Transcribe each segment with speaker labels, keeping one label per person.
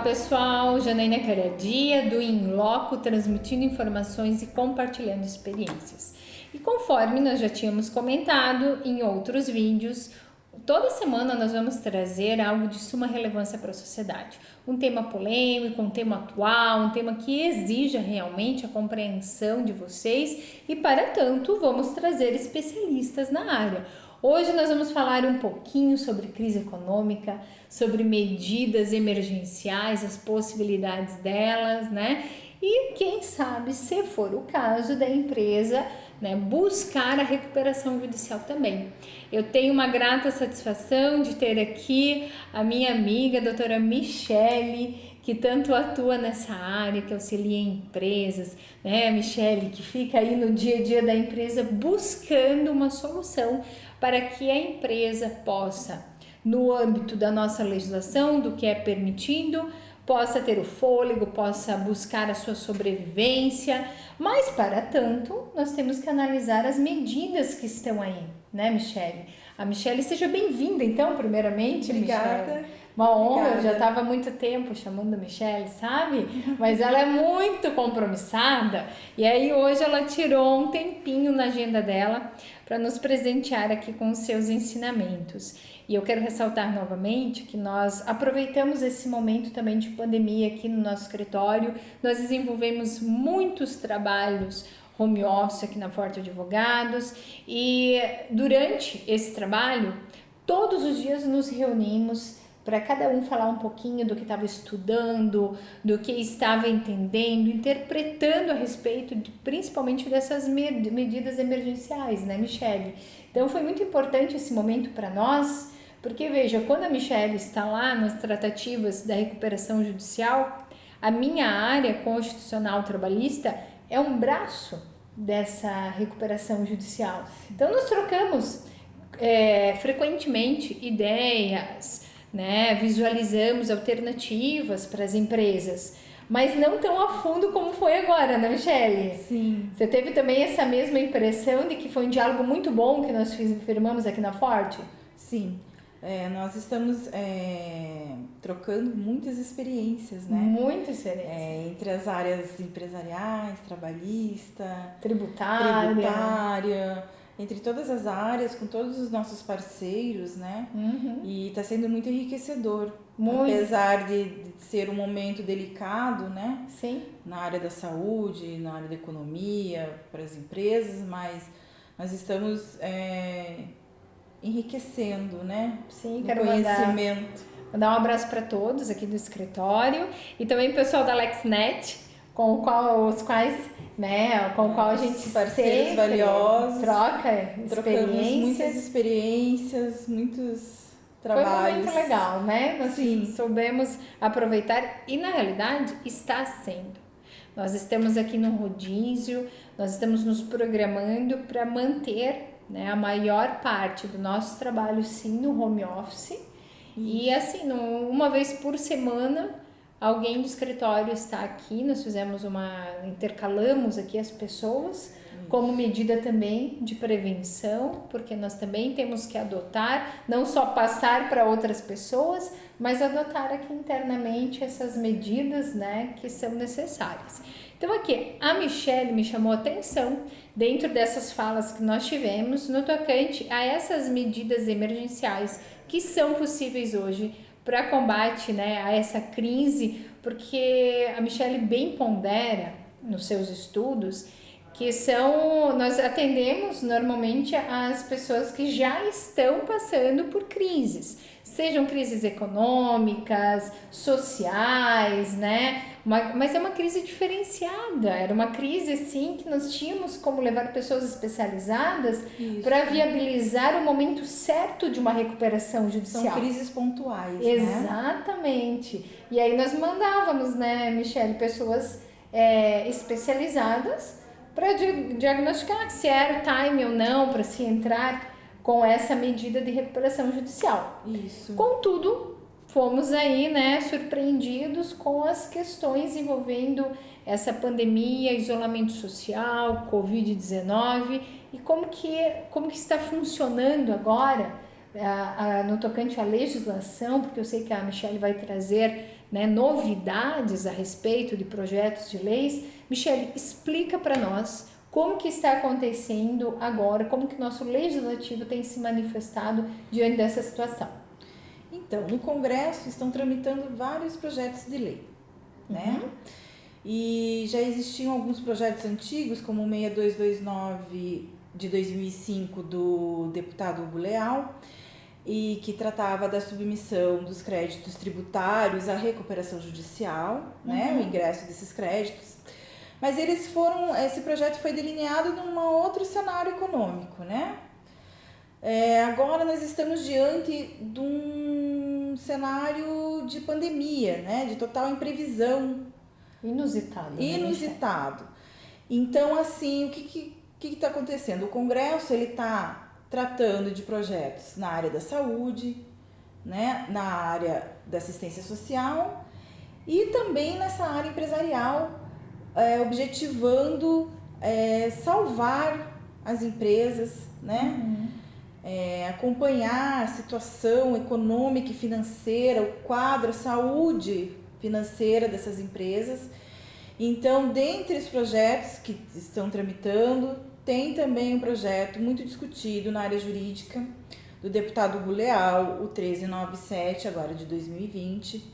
Speaker 1: pessoal, Janaína Caradia do In Loco, transmitindo informações e compartilhando experiências. E conforme nós já tínhamos comentado em outros vídeos, toda semana nós vamos trazer algo de suma relevância para a sociedade. Um tema polêmico, um tema atual, um tema que exija realmente a compreensão de vocês e, para tanto, vamos trazer especialistas na área. Hoje nós vamos falar um pouquinho sobre crise econômica, sobre medidas emergenciais, as possibilidades delas, né? E quem sabe, se for o caso da empresa, né, buscar a recuperação judicial também. Eu tenho uma grata satisfação de ter aqui a minha amiga, a doutora Michele, que tanto atua nessa área, que auxilia empresas, né, Michele, que fica aí no dia a dia da empresa buscando uma solução para que a empresa possa, no âmbito da nossa legislação, do que é permitido, possa ter o fôlego, possa buscar a sua sobrevivência, mas para tanto nós temos que analisar as medidas que estão aí, né, Michele? A Michele, seja bem-vinda então, primeiramente.
Speaker 2: Obrigada.
Speaker 1: Michele. Uma honra,
Speaker 2: Obrigada.
Speaker 1: eu já estava há muito tempo chamando a Michele, sabe? Mas ela é muito compromissada e aí hoje ela tirou um tempinho na agenda dela para nos presentear aqui com os seus ensinamentos. E eu quero ressaltar novamente que nós aproveitamos esse momento também de pandemia aqui no nosso escritório. Nós desenvolvemos muitos trabalhos home office aqui na Forte Advogados e durante esse trabalho, todos os dias nos reunimos para cada um falar um pouquinho do que estava estudando, do que estava entendendo, interpretando a respeito principalmente dessas medidas emergenciais, né, Michele? Então foi muito importante esse momento para nós, porque veja, quando a Michele está lá nas tratativas da recuperação judicial, a minha área constitucional trabalhista é um braço dessa recuperação judicial. Então nós trocamos frequentemente ideias, né? Visualizamos alternativas para as empresas, mas não tão a fundo como foi agora, né, Michele?
Speaker 2: Sim.
Speaker 1: Você teve também essa mesma impressão de que foi um diálogo muito bom que nós firmamos aqui na Forte?
Speaker 2: Sim. Nós estamos trocando muitas experiências, né?
Speaker 1: Muitas experiências.
Speaker 2: Entre as áreas empresariais, trabalhista,
Speaker 1: tributária,
Speaker 2: entre todas as áreas, com todos os nossos parceiros, né? E está sendo muito enriquecedor. Muito. Apesar de ser um momento delicado, né?
Speaker 1: Sim.
Speaker 2: Na área da saúde, na área da economia, para as empresas, mas nós estamos enriquecendo, né?
Speaker 1: Sim,
Speaker 2: quero conhecimento.
Speaker 1: Mandar um abraço para todos aqui do escritório e também o pessoal da LexNet, com o qual a gente
Speaker 2: parceiros valiosos,
Speaker 1: trocamos
Speaker 2: muitas experiências, muitos trabalhos.
Speaker 1: Foi muito legal, né? Nós
Speaker 2: Sim.
Speaker 1: soubemos aproveitar e na realidade está sendo. Nós estamos aqui no rodízio, nós estamos nos programando para manter, né, a maior parte do nosso trabalho sim no home office. E assim, uma vez por semana alguém do escritório está aqui, nós intercalamos aqui as pessoas como medida também de prevenção, porque nós também temos que adotar, não só passar para outras pessoas, mas adotar aqui internamente essas medidas, né, que são necessárias. Então aqui, a Michele me chamou a atenção dentro dessas falas que nós tivemos no tocante a essas medidas emergenciais que são possíveis hoje para combate, né, a essa crise, porque a Michele bem pondera nos seus estudos que nós atendemos normalmente as pessoas que já estão passando por crises, sejam crises econômicas, sociais, né? Mas é uma crise diferenciada, era uma crise assim que nós tínhamos como levar pessoas especializadas para viabilizar o momento certo de uma recuperação judicial.
Speaker 2: São crises pontuais,
Speaker 1: exatamente. Né? E aí nós mandávamos, né, Michele, pessoas especializadas para diagnosticar se era o time ou não para se entrar com essa medida de recuperação judicial.
Speaker 2: Isso.
Speaker 1: Contudo, fomos aí, né, surpreendidos com as questões envolvendo essa pandemia, isolamento social, Covid-19 e como que está funcionando agora no tocante à legislação, porque eu sei que a Michele vai trazer né, novidades a respeito de projetos de leis. Michele, explica para nós como que está acontecendo agora, como que o nosso legislativo tem se manifestado diante dessa situação.
Speaker 2: Então, no Congresso estão tramitando vários projetos de lei, né? E já existiam alguns projetos antigos, como o 6229 de 2005 do deputado Hugo Leal, e que tratava da submissão dos créditos tributários à recuperação judicial, né, o ingresso desses créditos. Mas esse projeto foi delineado num outro cenário econômico, né? Agora nós estamos diante de um cenário de pandemia, né, de total imprevisão.
Speaker 1: Inusitado.
Speaker 2: Inusitado. Então, assim, o que está acontecendo? O Congresso ele está tratando de projetos na área da saúde, né, na área da assistência social e também nessa área empresarial, objetivando salvar as empresas, né, acompanhar a situação econômica e financeira, o quadro, a saúde financeira dessas empresas. Então, dentre os projetos que estão tramitando, tem também um projeto muito discutido na área jurídica do deputado Hugo Leal, o 1397, agora de 2020.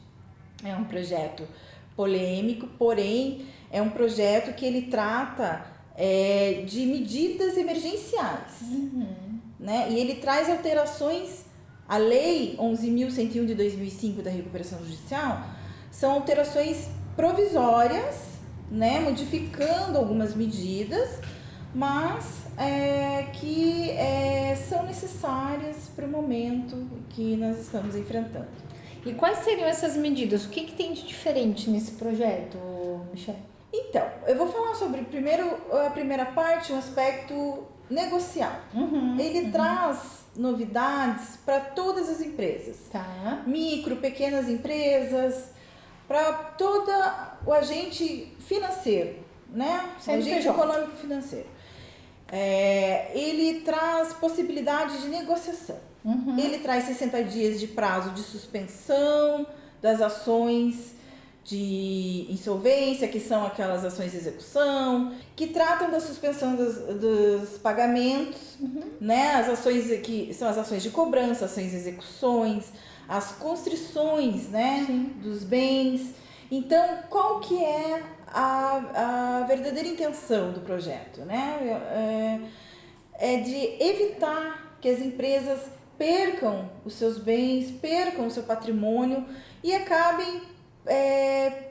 Speaker 2: É um projeto polêmico, porém é um projeto que ele trata de medidas emergenciais, né? E ele traz alterações à Lei 11.101 de 2005 da recuperação judicial. São alterações provisórias, né, modificando algumas medidas, mas que são necessárias para o momento que nós estamos enfrentando.
Speaker 1: E quais seriam essas medidas? O que tem de diferente nesse projeto, Michele?
Speaker 2: Então, eu vou falar sobre a primeira parte, um aspecto negocial. Ele traz novidades para todas as empresas, micro, pequenas empresas, para todo o agente financeiro, né? O agente econômico financeiro. Ele traz possibilidade de negociação. Ele traz 60 dias de prazo de suspensão das ações de insolvência, que são aquelas ações de execução, que tratam da suspensão dos pagamentos, né? As ações que são as ações de cobrança, ações de execuções, as constrições, né, dos bens. Então, qual que é a verdadeira intenção do projeto, né? É de evitar que as empresas percam os seus bens, percam o seu patrimônio e acabem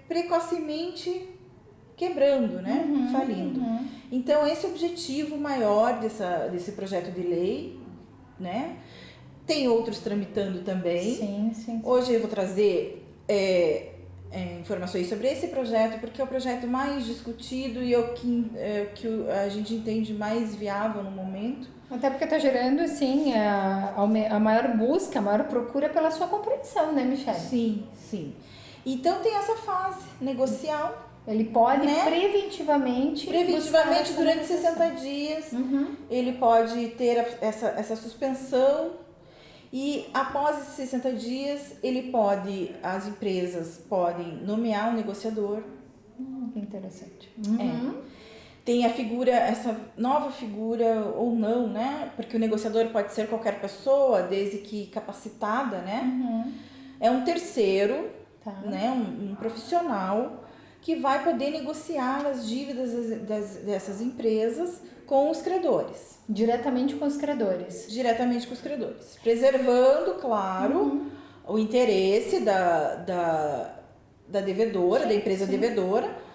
Speaker 2: precocemente quebrando, né? Falindo. Então, esse é o objetivo maior desse projeto de lei, né? Tem outros tramitando também.
Speaker 1: Sim.
Speaker 2: Hoje eu vou trazer informações sobre esse projeto, porque é o projeto mais discutido e é o que a gente entende mais viável no momento.
Speaker 1: Até porque está gerando, assim, a maior busca, a maior procura pela sua compreensão, né, Michele?
Speaker 2: Sim. Então tem essa fase negocial.
Speaker 1: Ele pode, né, preventivamente
Speaker 2: durante 60 dias, ele pode ter essa suspensão. E após esses 60 dias, as empresas podem nomear um negociador.
Speaker 1: Que interessante.
Speaker 2: Tem essa nova figura ou não, né? Porque o negociador pode ser qualquer pessoa, desde que capacitada, né? É um terceiro, né? Um profissional que vai poder negociar as dívidas dessas empresas com os credores.
Speaker 1: Diretamente com os credores.
Speaker 2: Preservando, claro, o interesse da devedora, da empresa devedora,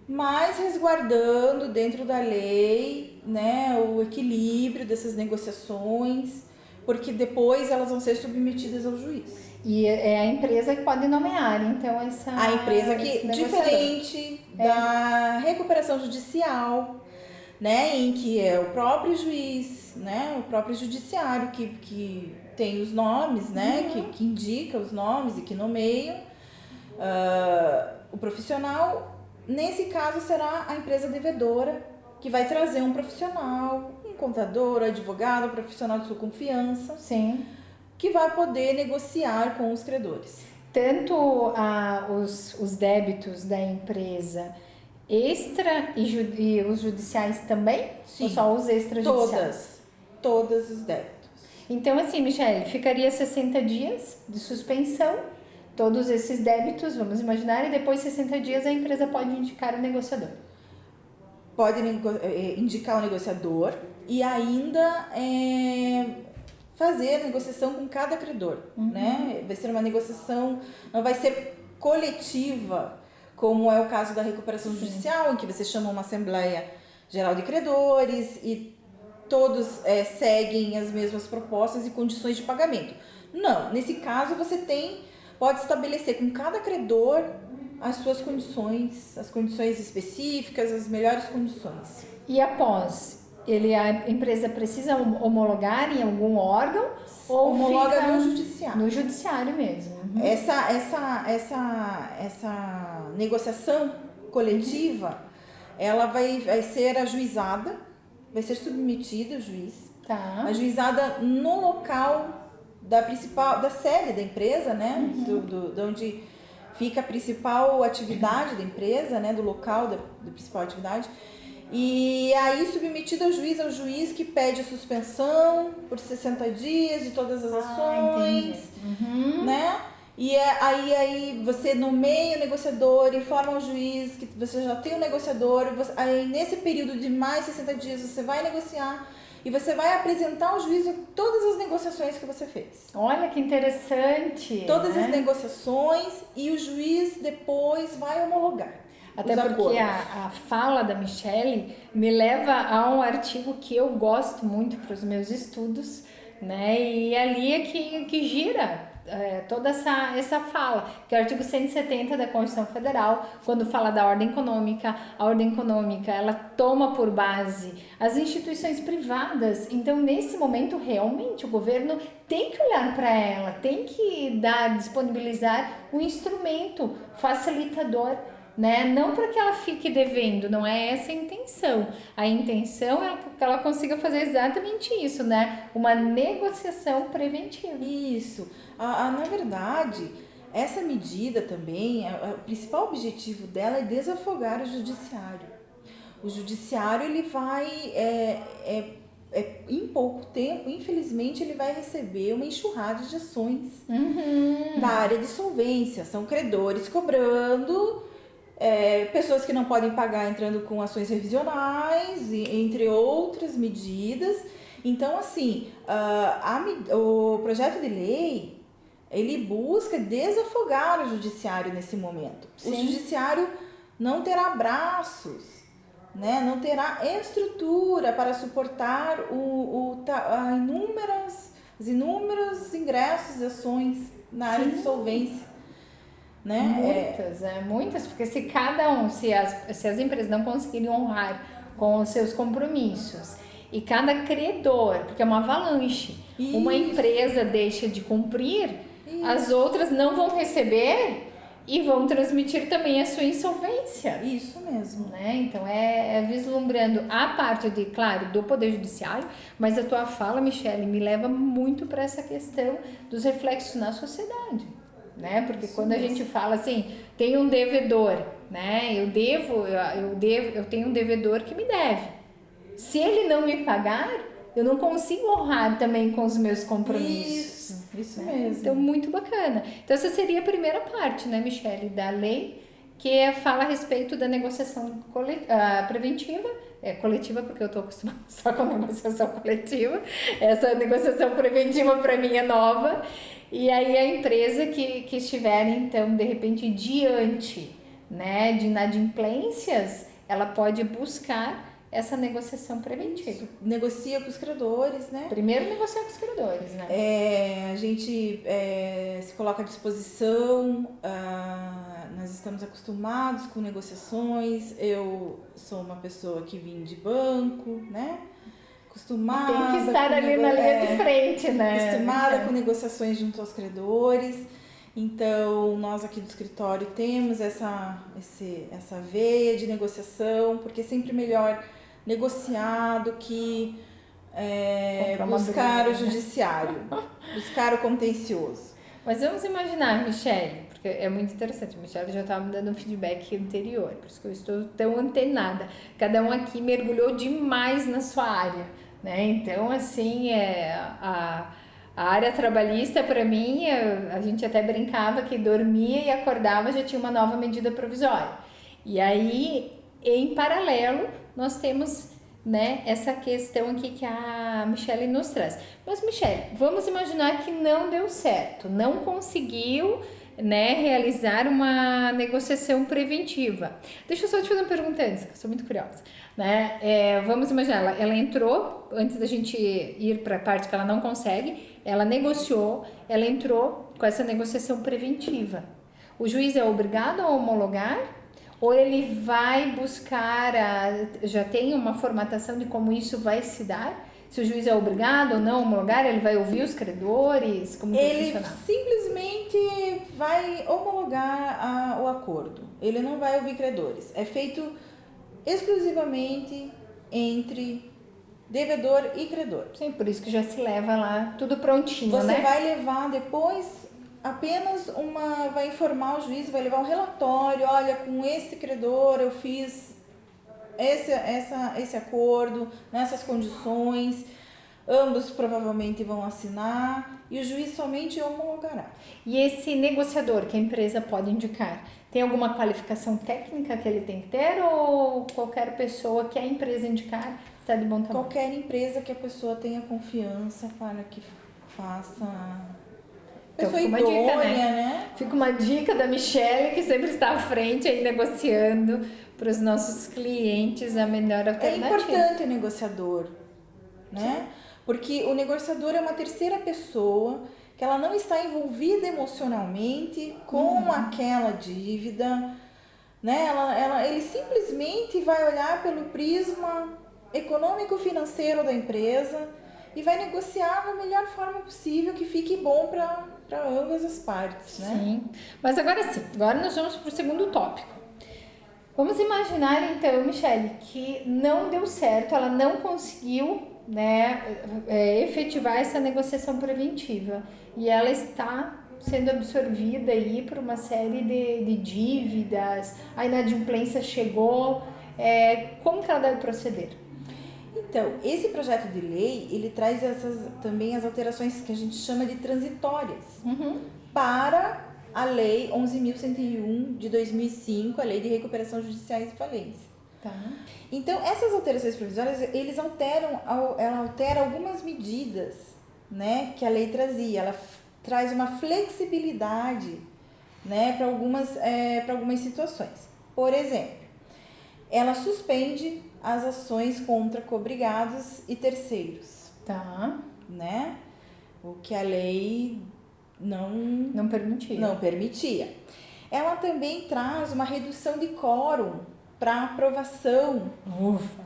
Speaker 2: mas resguardando dentro da lei, né, o equilíbrio dessas negociações, porque depois elas vão ser submetidas ao juiz.
Speaker 1: E é a empresa que pode nomear, então,
Speaker 2: a empresa que, diferente da recuperação judicial, né, em que é o próprio juiz, né, o próprio judiciário que tem os nomes, né, que indica os nomes e que nomeia o profissional. Nesse caso será a empresa devedora que vai trazer um profissional, um contador, advogado, um profissional de sua confiança, que vai poder negociar com os credores.
Speaker 1: tanto os débitos da empresa extra e os judiciais também?
Speaker 2: Sim.
Speaker 1: Ou só os extrajudiciais?
Speaker 2: Todos os débitos.
Speaker 1: Então, assim, Michele, ficaria 60 dias de suspensão, todos esses débitos, vamos imaginar, e depois 60 dias a empresa pode indicar o negociador.
Speaker 2: Pode indicar o negociador e ainda fazer a negociação com cada credor, né? Vai ser uma negociação, não vai ser coletiva, como é o caso da recuperação judicial, em que você chama uma Assembleia Geral de Credores e todos seguem as mesmas propostas e condições de pagamento. Não, nesse caso você pode estabelecer com cada credor as suas condições, as condições específicas, as melhores condições.
Speaker 1: E após, a empresa precisa homologar em algum órgão ou
Speaker 2: homologa
Speaker 1: fica
Speaker 2: no judiciário?
Speaker 1: No judiciário mesmo.
Speaker 2: Essa negociação coletiva, ela vai ser ajuizada, vai ser submetida ao juiz, ajuizada no local da sede da empresa, né? De onde fica a principal atividade da empresa, né? Do local da principal atividade. E aí submetida ao juiz que pede a suspensão por 60 dias de todas as ações, né? E aí você nomeia o negociador, informa ao juiz que você já tem um negociador, aí nesse período de mais 60 dias você vai negociar e você vai apresentar ao juiz todas as negociações que você fez.
Speaker 1: Olha que interessante!
Speaker 2: Todas as negociações, e o juiz depois vai homologar.
Speaker 1: Até porque a fala da Michele me leva a um artigo que eu gosto muito para os meus estudos, né? E ali é que gira toda essa fala, que é o artigo 170 da Constituição Federal, quando fala da ordem econômica. A ordem econômica, ela toma por base as instituições privadas. Então, nesse momento, realmente, o governo tem que olhar para ela, tem que disponibilizar um instrumento facilitador, né? Não para que ela fique devendo, não é essa a intenção. A intenção é que ela consiga fazer exatamente isso, né? Uma negociação preventiva.
Speaker 2: Isso. Na verdade, essa medida também, o principal objetivo dela é desafogar o judiciário. O judiciário, ele vai, em pouco tempo, infelizmente, ele vai receber uma enxurrada de ações da área de solvência. São credores cobrando, pessoas que não podem pagar entrando com ações revisionais, entre outras medidas. Então, assim, o projeto de lei, ele busca desafogar o judiciário nesse momento. Sim. O judiciário não terá braços, né? Não terá estrutura para suportar os inúmeros ingressos e ações na área de solvência. Né?
Speaker 1: Muitas, porque se as empresas não conseguirem honrar com os seus compromissos e cada credor, porque é uma avalanche, uma empresa deixa de cumprir, as outras não vão receber e vão transmitir também a sua insolvência.
Speaker 2: Isso mesmo.
Speaker 1: Né? Então, vislumbrando a parte do Poder Judiciário, mas a tua fala, Michele, me leva muito para essa questão dos reflexos na sociedade. Né? Porque isso quando mesmo. A gente fala assim, tem um devedor, né? Eu tenho um devedor que me deve. Se ele não me pagar, eu não consigo honrar também com os meus compromissos.
Speaker 2: Isso mesmo.
Speaker 1: Então, muito bacana. Então, essa seria a primeira parte, né, Michele, da lei, que fala a respeito da negociação preventiva, coletiva, porque eu estou acostumada só com a negociação coletiva. Essa negociação preventiva, para mim, é nova. E aí, a empresa que estiver, então, de repente, diante, né, de inadimplências, ela pode buscar essa negociação preventiva. Isso.
Speaker 2: Negocia com os credores, né?
Speaker 1: Primeiro negociar com os credores, né?
Speaker 2: A gente se coloca à disposição, nós estamos acostumados com negociações. Eu sou uma pessoa que vim de banco, né? Acostumada.
Speaker 1: Tem que estar ali na linha de frente, né?
Speaker 2: Acostumada com negociações junto aos credores. Então, nós aqui do escritório temos essa veia de negociação, porque é sempre melhor negociar do que buscar o judiciário, buscar o contencioso.
Speaker 1: Mas vamos imaginar, Michele, porque é muito interessante, a Michele já estava me dando um feedback anterior, por isso que eu estou tão antenada. Cada um aqui mergulhou demais na sua área, né? Então, assim, a área trabalhista, para mim, a gente até brincava que dormia e acordava já tinha uma nova medida provisória. E aí, em paralelo, nós temos, né, essa questão aqui que a Michele nos traz. Mas, Michele, vamos imaginar que não deu certo, não conseguiu, né, realizar uma negociação preventiva. Deixa eu só te fazer uma pergunta antes, que eu sou muito curiosa, né? Vamos imaginar, ela entrou, antes da gente ir para a parte que ela não consegue, ela negociou, ela entrou com essa negociação preventiva. O juiz é obrigado a homologar? Ou ele vai buscar, já tem uma formatação de como isso vai se dar? Se o juiz é obrigado ou não a homologar, ele vai ouvir os credores? Como vai
Speaker 2: Ele
Speaker 1: funcionar?
Speaker 2: simplesmente vai homologar o acordo. Ele não vai ouvir credores. É feito exclusivamente entre devedor e credor.
Speaker 1: Sim, por isso que já se leva lá tudo prontinho,
Speaker 2: Você
Speaker 1: né?
Speaker 2: vai levar depois apenas vai informar o juiz, vai levar um relatório, olha, com esse credor eu fiz esse acordo, nessas condições, ambos provavelmente vão assinar e o juiz somente homologará.
Speaker 1: E esse negociador que a empresa pode indicar, tem alguma qualificação técnica que ele tem que ter ou qualquer pessoa que a empresa indicar está de bom tamanho?
Speaker 2: Qualquer empresa que a pessoa tenha confiança para que faça.
Speaker 1: Então,
Speaker 2: Pessoa
Speaker 1: fica uma
Speaker 2: idônea,
Speaker 1: dica,
Speaker 2: né?
Speaker 1: Fica uma dica da Michele, que sempre está à frente aí negociando para os nossos clientes a melhor
Speaker 2: É
Speaker 1: alternativa.
Speaker 2: importante o negociador, né? Porque o negociador é uma terceira pessoa que ela não está envolvida emocionalmente com aquela dívida, né? Ele simplesmente vai olhar pelo prisma econômico-financeiro da empresa e vai negociar da melhor forma possível que fique bom para ambas as partes, né?
Speaker 1: Sim, mas agora sim, agora nós vamos para o segundo tópico. Vamos imaginar então, Michele, que não deu certo, ela não conseguiu, né, efetivar essa negociação preventiva e ela está sendo absorvida aí por uma série de dívidas, a inadimplência chegou, como que ela deve proceder?
Speaker 2: Então, esse projeto de lei, ele traz também as alterações que a gente chama de transitórias para a Lei 11.101 de 2005, a Lei de Recuperação Judiciais e Falência.
Speaker 1: Tá.
Speaker 2: Então, essas alterações provisórias, ela altera algumas medidas, né, que a lei trazia. Ela traz uma flexibilidade, né, para algumas situações. Por exemplo, ela suspende as ações contra cobrigados e terceiros.
Speaker 1: Tá.
Speaker 2: Né? O que a lei não permitia. Ela também traz uma redução de quórum para aprovação.
Speaker 1: Ufa!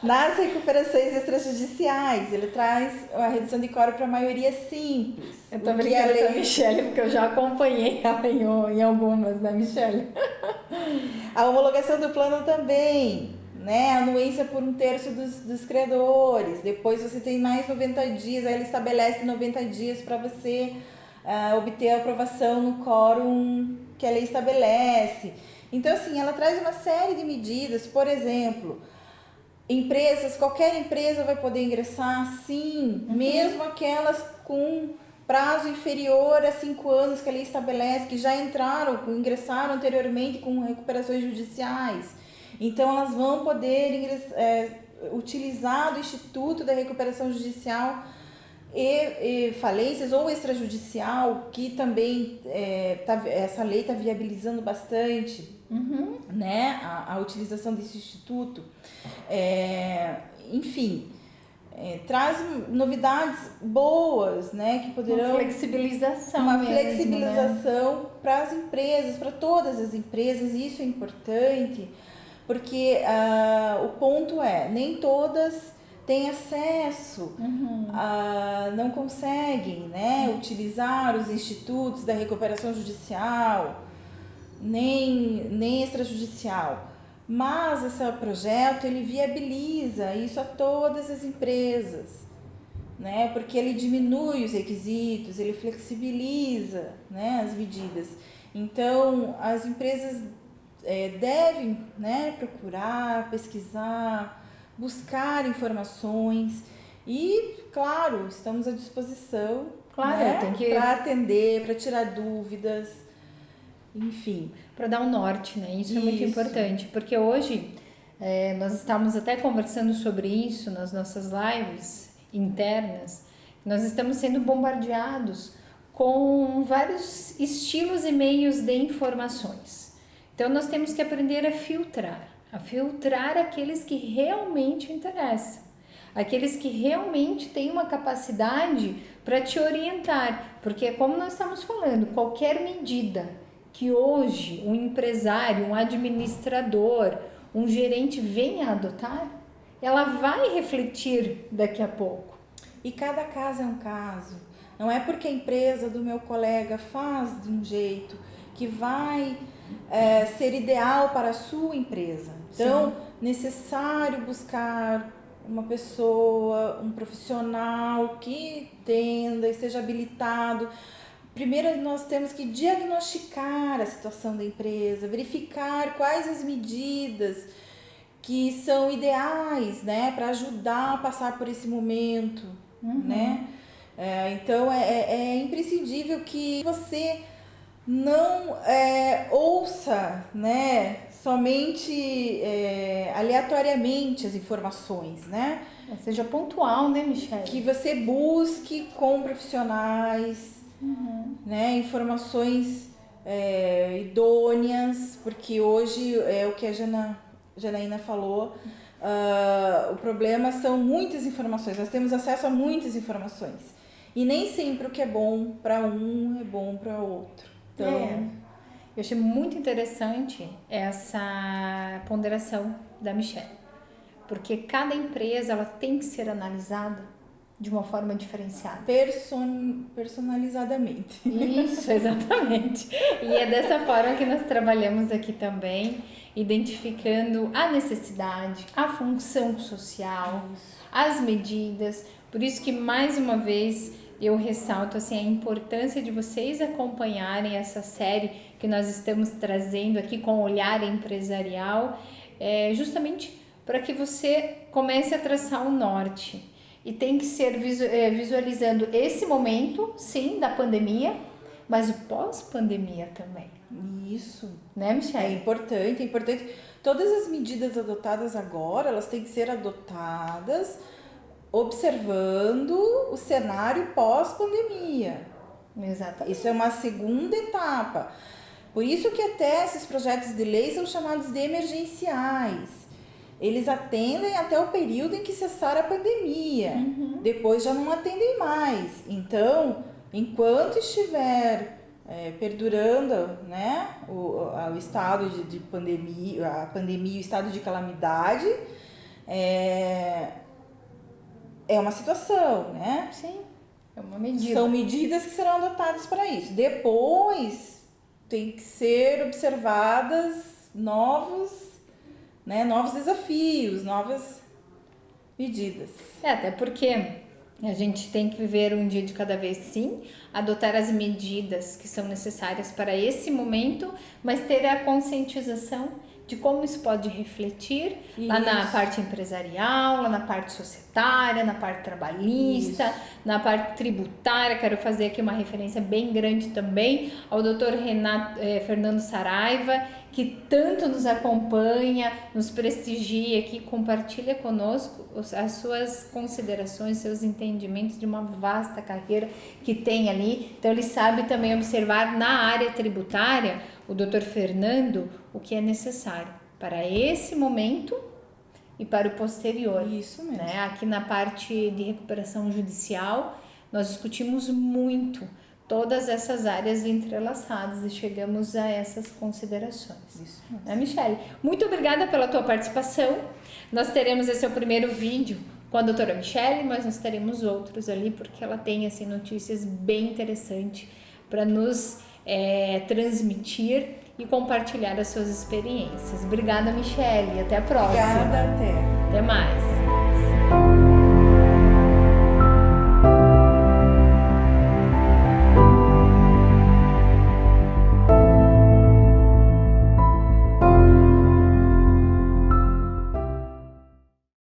Speaker 2: Nas recuperações extrajudiciais. Ele traz a redução de quórum para maioria simples.
Speaker 1: Eu tô brincando com a Michele, porque eu já acompanhei ela em algumas, né, Michele?
Speaker 2: A homologação do plano também, né? A anuência por 1/3 dos credores. Depois você tem mais 90 dias, aí ele estabelece 90 dias para você obter a aprovação no quórum que a lei estabelece. Então, assim, ela traz uma série de medidas, por exemplo, qualquer empresa vai poder ingressar, sim, mesmo aquelas com prazo inferior a 5 anos que a lei estabelece, que já ingressaram anteriormente com recuperações judiciais. Então, elas vão poder utilizar do Instituto da Recuperação Judicial e falências ou extrajudicial, que também essa lei está viabilizando bastante, né, a utilização desse instituto. Enfim, traz novidades boas, né, que poderão...
Speaker 1: Uma flexibilização
Speaker 2: Flexibilização para as empresas, para todas as empresas, e isso é importante, porque o ponto nem todas têm acesso, não conseguem, né, utilizar os institutos da recuperação judicial, nem extrajudicial. Mas esse projeto, ele viabiliza isso a todas as empresas, né? Porque ele diminui os requisitos, ele flexibiliza, né, as medidas. Então, as empresas devem, né, procurar, pesquisar, buscar informações e, claro, estamos à disposição,
Speaker 1: Claro,
Speaker 2: né,
Speaker 1: tem que...
Speaker 2: para atender, para tirar dúvidas, enfim.
Speaker 1: Para dar um norte, né? Isso é muito importante, porque hoje nós estamos até conversando sobre isso nas nossas lives internas. Nós estamos sendo bombardeados com vários estilos e meios de informações. Então, nós temos que aprender a filtrar aqueles que realmente interessam, aqueles que realmente têm uma capacidade para te orientar, porque como nós estamos falando, qualquer medida que hoje um empresário, um administrador, um gerente venha a adotar, ela vai refletir daqui a pouco.
Speaker 2: E cada caso é um caso. Não é porque a empresa do meu colega faz de um jeito que vai ser ideal para a sua empresa. Então, necessário buscar uma pessoa, um profissional que entenda, esteja habilitado. Primeiro, nós temos que diagnosticar a situação da empresa, verificar quais as medidas que são ideais, né, para ajudar a passar por esse momento, né? Então, é imprescindível que você não ouça, né, somente aleatoriamente as informações, né?
Speaker 1: Seja pontual, né, Michele?
Speaker 2: Que você busque com profissionais, né, informações idôneas, porque hoje é o que a Janaína falou, o problema são muitas informações, nós temos acesso a muitas informações e nem sempre o que é bom para um é bom para outro. Então,
Speaker 1: eu achei muito interessante essa ponderação da Michele, porque cada empresa ela tem que ser analisada de uma forma diferenciada.
Speaker 2: Personalizadamente.
Speaker 1: Isso, exatamente. E é dessa forma que nós trabalhamos aqui também, identificando a necessidade, a função social, as medidas. Por isso que, mais uma vez, eu ressalto assim, a importância de vocês acompanharem essa série que nós estamos trazendo aqui com o olhar empresarial, justamente para que você comece a traçar o norte. E tem que ser visualizando esse momento, sim, da pandemia, mas o pós-pandemia também.
Speaker 2: Isso.
Speaker 1: Né, Michele?
Speaker 2: É importante. Todas as medidas adotadas agora, elas têm que ser adotadas observando o cenário pós-pandemia.
Speaker 1: Exatamente.
Speaker 2: Isso é uma segunda etapa. Por isso que até esses projetos de lei são chamados de emergenciais. Eles atendem até o período em que cessar a pandemia. Depois já não atendem mais. Então, enquanto estiver perdurando, né, o estado de pandemia, a pandemia, o estado de calamidade, é uma situação, né?
Speaker 1: Sim, é uma medida.
Speaker 2: São medidas que serão adotadas para isso. Depois, tem que ser observadas novos desafios, novas medidas.
Speaker 1: Até porque a gente tem que viver um dia de cada vez, sim, adotar as medidas que são necessárias para esse momento, mas ter a conscientização de como isso pode refletir lá na parte empresarial, lá na parte societária, na parte trabalhista, na parte tributária. Quero fazer aqui uma referência bem grande também ao Dr. Fernando Saraiva, que tanto nos acompanha, nos prestigia aqui, compartilha conosco as suas considerações, seus entendimentos de uma vasta carreira que tem ali. Então ele sabe também observar na área tributária, o Dr. Fernando, o que é necessário para esse momento e para o posterior.
Speaker 2: Isso mesmo.
Speaker 1: Né? Aqui na parte de recuperação judicial, nós discutimos muito todas essas áreas entrelaçadas e chegamos a essas considerações.
Speaker 2: Isso mesmo.
Speaker 1: Né, Michele? Muito obrigada pela tua participação. Nós teremos esse primeiro vídeo com a doutora Michele, mas nós teremos outros ali, porque ela tem assim, notícias bem interessantes para nos transmitir e compartilhar as suas experiências. Obrigada, Michele. Até a próxima.
Speaker 2: Obrigada, até.
Speaker 1: Até mais.